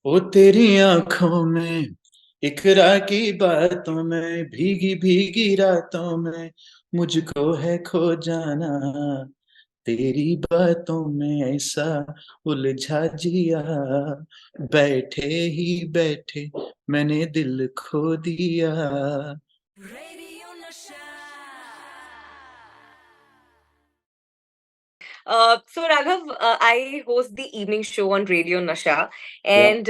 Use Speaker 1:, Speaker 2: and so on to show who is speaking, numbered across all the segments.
Speaker 1: ओ तेरी आंखों में, इकरा की बातों में, भीगी भीगी रातों में मुझको है खो जाना। तेरी बातों में ऐसा उलझा जिया, बैठे ही बैठे मैंने दिल खो दिया।
Speaker 2: Radio Nasha. So Raghav, I host the evening show on Radio Nasha,
Speaker 1: Yeah.
Speaker 2: and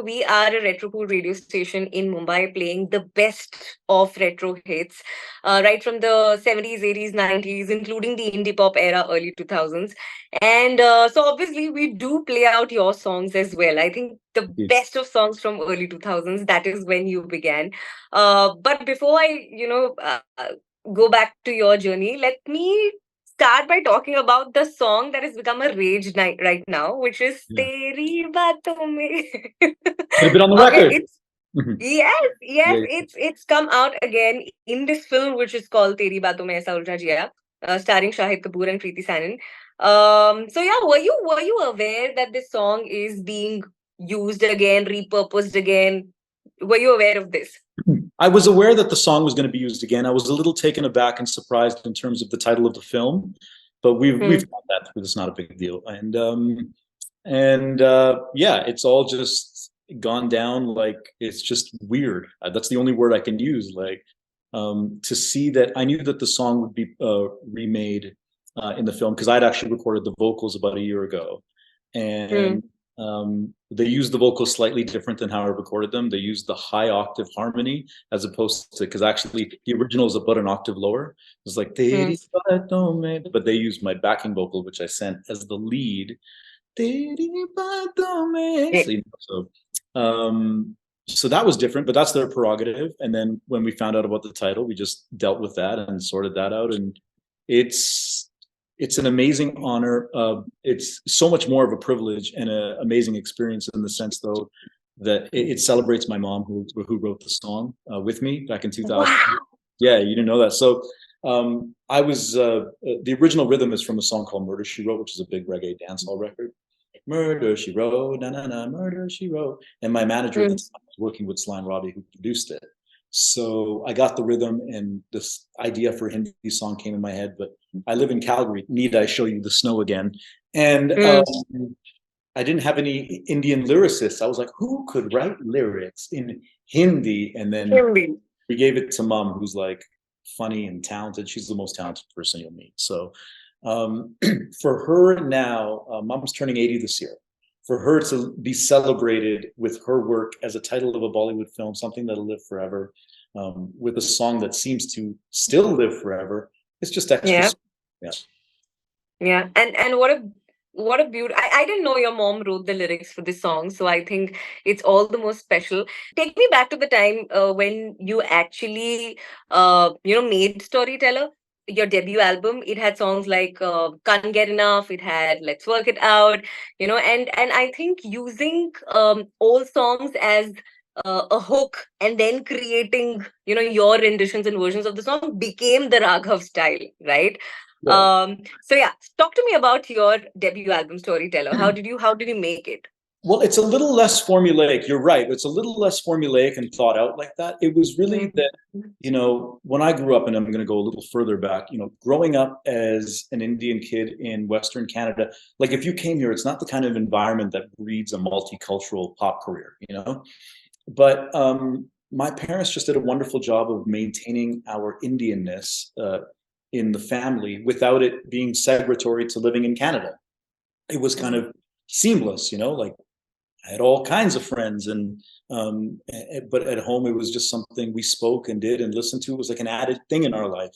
Speaker 2: we are a retro cool radio station in Mumbai, playing the best of retro hits, right from the 70s, 80s, 90s, including the indie pop era, early 2000s, and so obviously we do play out your songs as well. I think the best of songs from early 2000s. That is when you began. But before I go back to your journey, let me start by talking about the song that has become a rage night right now, which is
Speaker 1: Yeah.
Speaker 2: Teri Baaton Mein.
Speaker 1: Put a bit on the
Speaker 2: Okay,
Speaker 1: record.
Speaker 2: it's
Speaker 1: Mhm.
Speaker 2: yes,
Speaker 1: Yeah.
Speaker 2: it's come out again in this film, which is called Teri Baaton Mein Aisa Uljha Jiya, starring Shahid Kapoor and Preeti Sanin. So yeah, were you aware that this song is being used again, repurposed again? Were you aware of this?
Speaker 1: I was aware that the song was going to be used again. I was a little taken aback and surprised in terms of the title of the film, but we've
Speaker 2: Hmm.
Speaker 1: got that through. It's not a big deal. And yeah, it's all just gone down like it's just weird. That's the only word I can use. Like to see that I knew that the song would be remade in the film because I'd actually recorded the vocals about a year ago,
Speaker 2: Hmm.
Speaker 1: and they used the vocals slightly different than how I recorded them. They used the high octave harmony as opposed to because actually the original is about an octave lower. It's like
Speaker 2: Hmm.
Speaker 1: but they used my backing vocal, which I sent as the lead. So,
Speaker 2: Eh,
Speaker 1: you know, so that was different, but that's their prerogative. And then when we found out about the title, we just dealt with that and sorted that out. And it's it's an amazing honor. It's so much more of a privilege and an amazing experience in the sense, though, that it celebrates my mom who wrote the song with me back in 2000.
Speaker 2: Wow.
Speaker 1: Yeah, you didn't know that. So I was the original rhythm is from a song called Murder She Wrote, which is a big reggae dancehall record. Murder She Wrote, na na na, Murder She Wrote. And my manager at the
Speaker 2: Hmm.
Speaker 1: time was working with Slime Robbie, who produced it. So I got the rhythm, and this idea for a Hindi song came in my head. But I live in Calgary. Need I show you the snow again? And
Speaker 2: Hmm.
Speaker 1: I didn't have any Indian lyricists. I was like, who could write lyrics in Hindi? And then
Speaker 2: Hindi.
Speaker 1: we gave it to Mom, who's like funny and talented. She's the most talented person you'll meet. So um, for her now, Mom's turning 80 this year. For her to be celebrated with her work as a title of a Bollywood film, something that'll live forever, with a song that seems to still live forever, it's just extra.
Speaker 2: Yeah.
Speaker 1: Yeah.
Speaker 2: Yeah, and what a beauty. I didn't know your mom wrote the lyrics for this song, so I think it's all the more special. Take me back to the time when you actually made Storyteller, your debut album. It had songs like Can't Get Enough, it had Let's Work It Out, and I think using old songs as a hook and then creating your renditions and versions of the song became the Raghav style, right?
Speaker 1: Yeah.
Speaker 2: So yeah, talk to me about your debut album, Storyteller. How did you make it?
Speaker 1: Well, it's a little less formulaic. You're right. It's a little less formulaic and thought out like that. It was really
Speaker 2: Mm.
Speaker 1: that, when I grew up, and I'm going to go a little further back, growing up as an Indian kid in Western Canada, like if you came here, it's not the kind of environment that breeds a multicultural pop career, But my parents just did a wonderful job of maintaining our Indianness in the family without it being segregatory to living in Canada. It was kind
Speaker 2: Mm.
Speaker 1: of seamless, like I had all kinds of friends, and but at home it was just something we spoke and did and listened to. It was like an added thing in our life,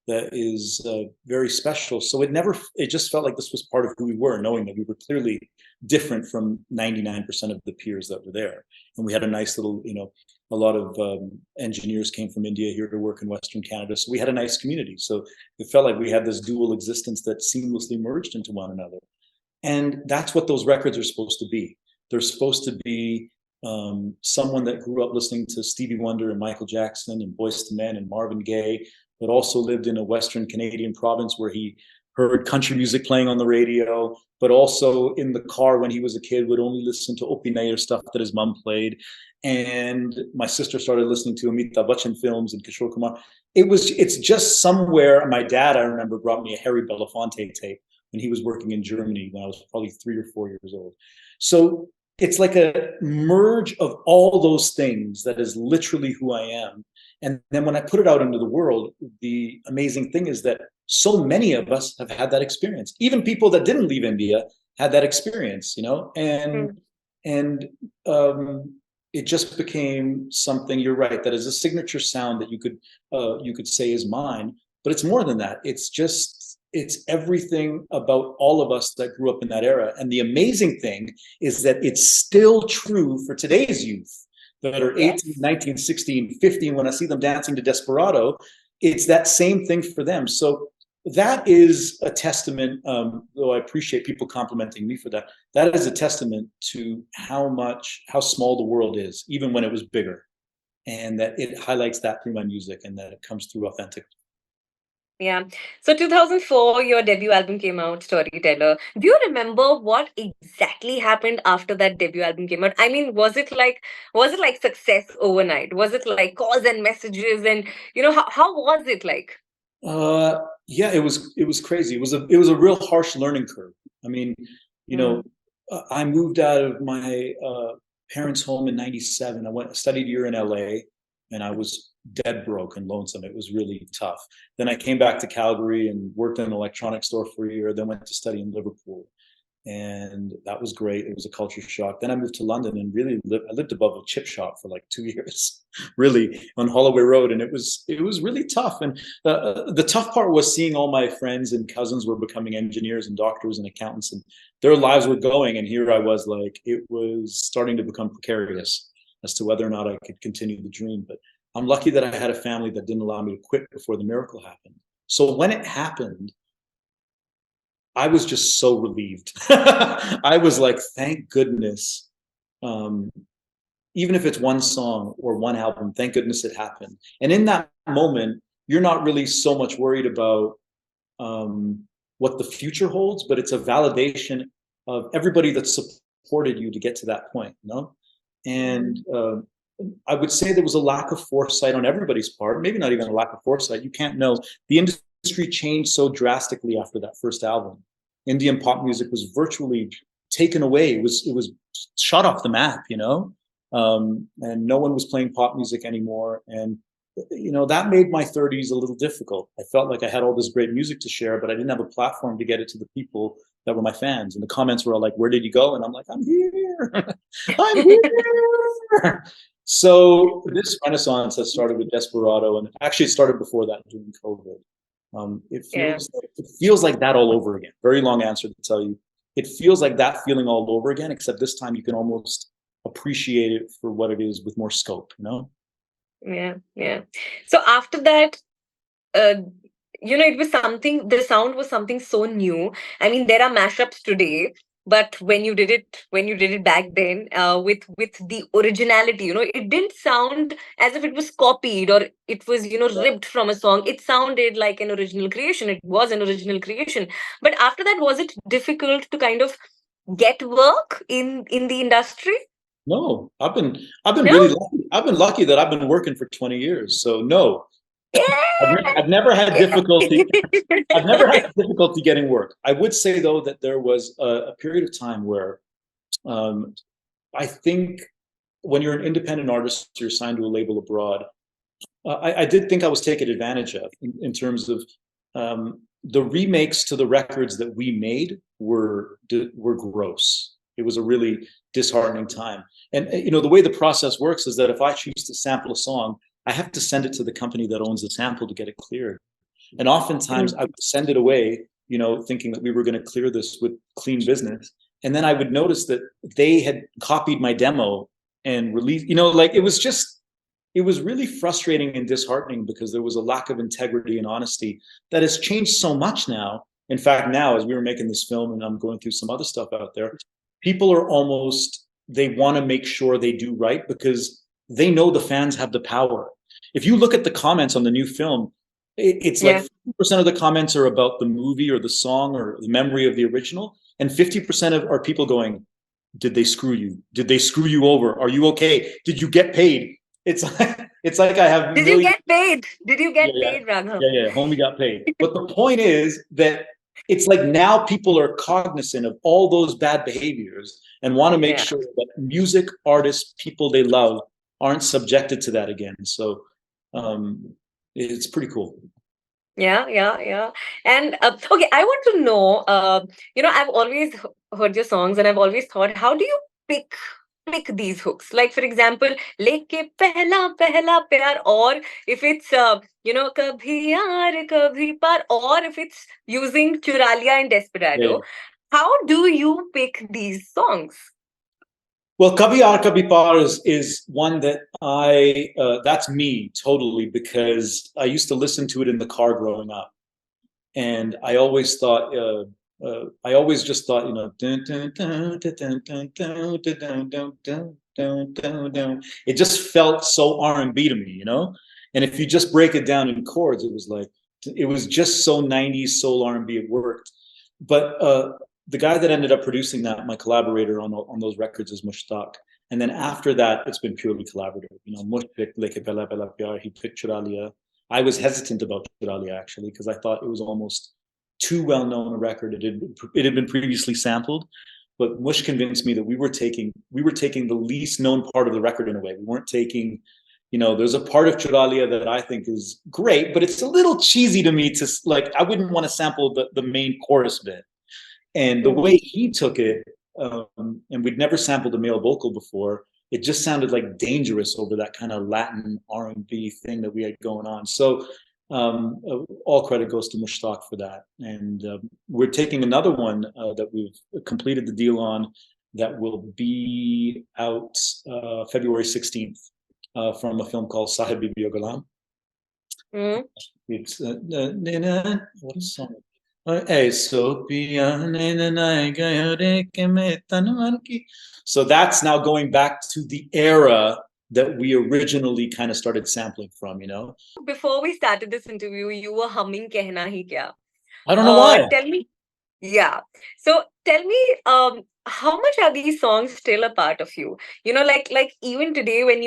Speaker 1: that is very special. So it just felt like this was part of who we were, knowing that we were clearly different from 99% of the peers that were there. And we had a nice little, a lot of engineers came from India here to work in Western Canada. So we had a nice community. So it felt like we had this dual existence that seamlessly merged into one another. And that's what those records are supposed to be. They're supposed to be someone that grew up listening to Stevie Wonder and Michael Jackson and Boyz II Men and Marvin Gaye, but also lived in a Western Canadian province where he heard country music playing on the radio, but also in the car when he was a kid would only listen to O.P. Nair stuff that his mom played. And my sister started listening to Amitabh Bachchan films and Kishore Kumar. It's just somewhere. My dad, I remember, brought me a Harry Belafonte tape when he was working in Germany when I was probably 3 or 4 years old. So it's like a merge of all those things that is literally who I am. And then when I put it out into the world, the amazing thing is that so many of us have had that experience. Even people that didn't leave India had that experience, you know, and it just became something. You're right, that is a signature sound that you could say is mine. But it's more than that. It's everything about all of us that grew up in that era. And the amazing thing is that it's still true for today's youth that are 18, 19, 16, 15. When I see them dancing to Desperado, it's that same thing for them. So that is a testament, though I appreciate people complimenting me for that. That is a testament to how small the world is, even when it was bigger. And that it highlights that through my music and that it comes through authentic.
Speaker 2: Yeah. So 2004, your debut album came out, Storyteller. Do you remember what exactly happened after that debut album came out? I mean, was it like success overnight? Was it like calls and messages and how was it like?
Speaker 1: Yeah, it was crazy. It was a real harsh learning curve. I mean, you know, I moved out of my parents' home in '97. I studied a year in LA, and I was dead broke and lonesome. It was really tough. Then I came back to Calgary and worked in an electronics store for a year. Then went to study in Liverpool, and that was great. It was a culture shock. Then I moved to London and really lived above a chip shop for like 2 years, really, on Holloway Road, and it was really tough. And the tough part was seeing all my friends and cousins were becoming engineers and doctors and accountants, and their lives were going, and here I was, like, it was starting to become precarious as to whether or not I could continue the dream. But I'm lucky that I had a family that didn't allow me to quit before the miracle happened. So when it happened, I was just so relieved. I was like, thank goodness. Even if it's one song or one album, thank goodness it happened. And in that moment, you're not really so much worried about what the future holds, but it's a validation of everybody that supported you to get to that point, you know? And I would say there was a lack of foresight on everybody's part, maybe not even a lack of foresight. You can't know. The industry changed so drastically after that first album. Indian pop music was virtually taken away. It was shot off the map, you know, and no one was playing pop music anymore. And, you know, that made my 30s a little difficult. I felt like I had all this great music to share, but I didn't have a platform to get it to the people that were my fans. And the comments were all like, where did you go? And I'm like, I'm here. I'm here. So this renaissance has started with Desperado, and actually it started before that during COVID. It feels like that all over again. Very long answer to tell you. It feels like that feeling all over again, except this time you can almost appreciate it for what it is with more scope, you know?
Speaker 2: Yeah. So after that, it was something, the sound was something so new. I mean, there are mashups today, but when you did it back then, with the originality, it didn't sound as if it was copied or it was, ripped from a song. It sounded like an original creation. It was an original creation. But after that, was it difficult to kind of get work in the industry?
Speaker 1: No, I've been really lucky. I've been lucky that I've been working for 20 years. So no, I've never had difficulty. I've never had difficulty getting work. I would say though that there was a period of time where I think when you're an independent artist, you're signed to a label abroad. I did think I was taken advantage of in terms of the remakes to the records that we made were gross. It was a really disheartening time. And the way the process works is that if I choose to sample a song, I have to send it to the company that owns the sample to get it cleared. And oftentimes I would send it away, thinking that we were going to clear this with clean business. And then I would notice that they had copied my demo and released, it was really frustrating and disheartening because there was a lack of integrity and honesty that has changed so much now. In fact, now, as we were making this film and I'm going through some other stuff out there, people are they want to make sure they do right because they know the fans have the power. If you look at the comments on the new film, It's like 50% of the comments are about the movie or the song or the memory of the original, and 50% of are people going, "Did they screw you? Did they screw you over? Are you okay? Did you get paid?" It's like I have
Speaker 2: Did you
Speaker 1: millions.
Speaker 2: get paid? Did you
Speaker 1: Yeah,
Speaker 2: get
Speaker 1: yeah,
Speaker 2: paid, Raghav?
Speaker 1: yeah. Homie got paid. But the point is that it's like now people are cognizant of all those bad behaviors and want to make
Speaker 2: Yeah.
Speaker 1: sure that music artists, people they love, aren't subjected to that again. So it's pretty cool.
Speaker 2: Yeah. And okay, I want to know, I've always heard your songs and I've always thought, how do you pick these hooks? Like, for example, Leke Pehla Pehla Pyar, or if it's, Kabhi Yaar Kabhi Paar, or if it's using Churalia and
Speaker 1: Yeah.
Speaker 2: Desperado. How do you pick these songs?
Speaker 1: Well, Kabhi Aar Kabhi Paar is one that that's me totally, because I used to listen to it in the car growing up, and I always thought I always just thought, dun, dun, dun, dun, dun, dun, dun, dun, dun, dun, dun, dun, dun. It just felt so R&B to me, and if you just break it down in chords, it was just so 90s soul R&B. It worked. But the guy that ended up producing that, my collaborator on those records, is Mushtaq. And then after that, it's been purely collaborative. Mush picked Leke Pehla Pehla Pyar, he picked Churalia. I was hesitant about Churalia, actually, because I thought it was almost too well known a record. It had been previously sampled, but Mush convinced me that we were taking the least known part of the record in a way. We weren't taking, there's a part of Churalia that I think is great, but it's a little cheesy to me to, like, I wouldn't want to sample the main chorus bit. And the way he took it, and we'd never sampled a male vocal before, it just sounded like dangerous over that kind of Latin R&B thing that we had going on. So all credit goes to Mushtaq for that. And we're taking another one that we've completed the deal on, that will be out February 16th from a film called Sahib Bibi Ghulam. It's what is the song? So that's now going back to the era that we originally kind of started sampling from,
Speaker 2: Before we started this interview, you were humming Kehna Hi Kya.
Speaker 1: I don't know why.
Speaker 2: Tell me, yeah. So tell me, how much are these songs still a part of you? Like even today when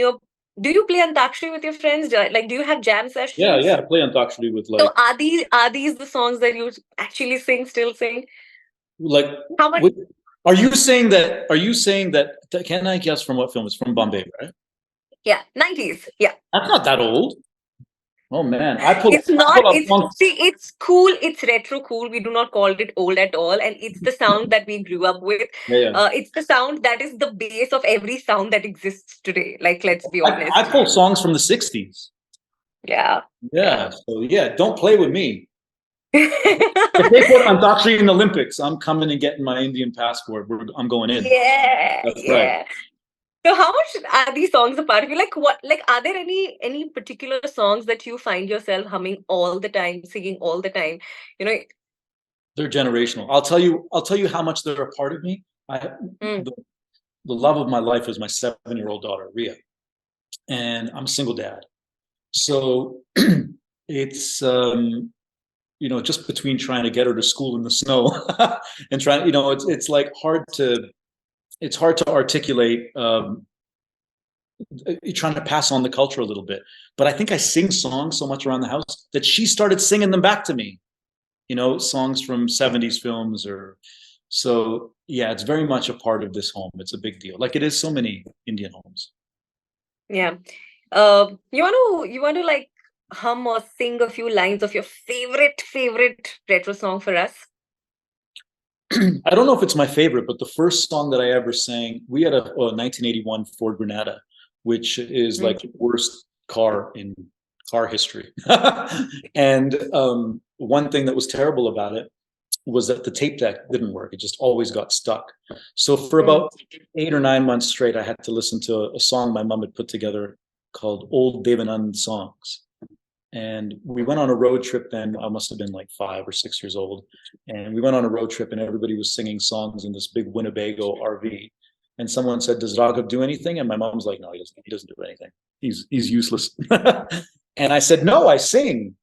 Speaker 2: do you play Antakshari with your friends? Do you have jam sessions?
Speaker 1: Yeah, I play Antakshari with, like.
Speaker 2: So are these the songs that you actually still sing?
Speaker 1: Like,
Speaker 2: How much?
Speaker 1: are you saying that Kehna Hai Kya is from what film? It's from Bombay, right?
Speaker 2: Yeah, 90s. Yeah.
Speaker 1: That's not that old. Oh man,
Speaker 2: It's not. It's cool. It's retro cool. We do not call it old at all, and it's the sound that we grew up with.
Speaker 1: Yeah.
Speaker 2: It's the sound that is the base of every sound that exists today. Like, let's be honest.
Speaker 1: I pull songs from the 60s.
Speaker 2: Yeah.
Speaker 1: So yeah, don't play with me. If they put Antakshari in the Olympics, I'm coming and getting my Indian passport. I'm going in.
Speaker 2: Yeah.
Speaker 1: That's
Speaker 2: yeah.
Speaker 1: right.
Speaker 2: So how much are these songs a part of you? Like, what? Like, are there any particular songs that you find yourself humming all the time, singing all the time?
Speaker 1: They're generational. I'll tell you how much they're a part of me. The love of my life is my 7-year-old daughter, Ria, and I'm a single dad. So it's just between trying to get her to school in the snow and trying, it's like hard to articulate. You're trying to pass on the culture a little bit, but I think I sing songs so much around the house that she started singing them back to me. Songs from 70s films, so yeah, it's very much a part of this home. It's a big deal, like it is so many Indian homes.
Speaker 2: Yeah. You want to like hum or sing a few lines of your favorite retro song for us?
Speaker 1: I don't know if it's my favorite, but the first song that I ever sang, we had a 1981 Ford Granada, which is like the worst car in car history. And one thing that was terrible about it was that the tape deck didn't work. It just always got stuck. So for about 8 or 9 months straight, I had to listen to a song my mom had put together called Old Devanand Songs. And we went on a road trip then. I must have been like 5 or 6 years old. And we went on a road trip and everybody was singing songs in this big Winnebago RV. And someone said, "Does Raghav do anything?" And my mom's like, "No, he doesn't do anything. He's useless." And I said, "No, I sing."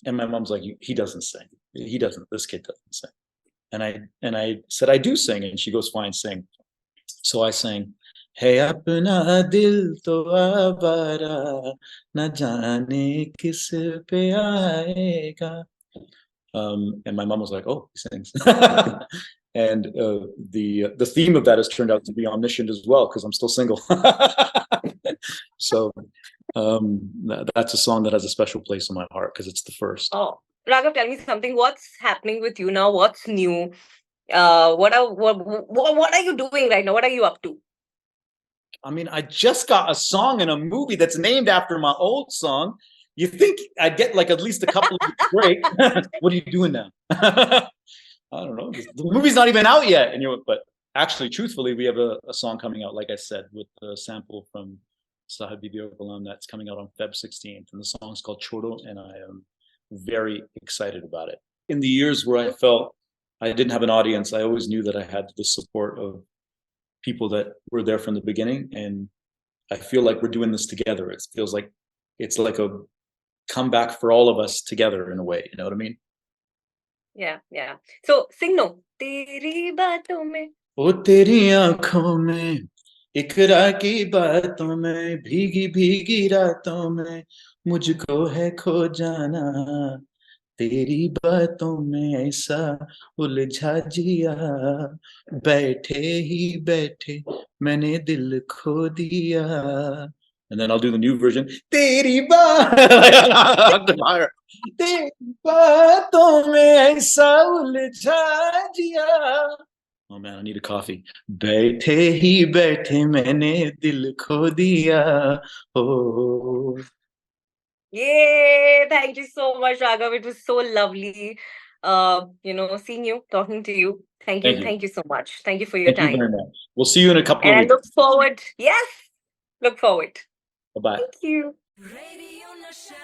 Speaker 1: And my mom's like, he doesn't sing. He doesn't. This kid doesn't sing. And I said, I do sing. And she goes, fine, sing. So I sang, Hey apna dil to abara, na jaane kis pe aayega. And my mom was like, oh, he sings. And the theme of that has turned out to be omniscient as well, because I'm still single. So that's a song that has a special place in my heart because it's the first.
Speaker 2: Oh, Raghav, tell me something. What's happening with you now? What's new? What are you doing right now? What are you up to?
Speaker 1: I mean, I just got a song in a movie that's named after my old song. You think I'd get like at least a couple of weeks break? What are you doing now? I don't know. The movie's not even out yet, and but actually, truthfully, we have a song coming out, like I said, with a sample from Sahib Bibi Aur Ghulam that's coming out on Feb 16th, and the song's called Chodo, and I am very excited about it. In the years where I felt I didn't have an audience, I always knew that I had the support of people that were there from the beginning, and I feel like we're doing this together. It feels like it's like a comeback for all of us together in a way. You know what I mean?
Speaker 2: Yeah, yeah. So sing no. Teri baaton mein.
Speaker 1: ओ तेरी आंखों में इकरार की बातों में भीगी भीगी रातों में मुझको है खो जाना तेरी बातों में ऐसा उलझा जिया बैठे ही बैठे मैंने दिल खो दिया. And then I'll do the new version. तेरी बातों में ऐसा उलझा जिया. Oh man, I need a coffee. बैठे ही बैठे मैंने दिल खो दिया. Oh.
Speaker 2: Yay! Thank you so much, Raghav. It was so lovely, seeing you, talking to you. Thank you. Thank you so much. Thank you for your time.
Speaker 1: Thank you very much. We'll see you in a couple
Speaker 2: and
Speaker 1: of weeks.
Speaker 2: I look forward. Yes, look forward.
Speaker 1: Bye-bye.
Speaker 2: Thank you.
Speaker 3: Radio Nasha.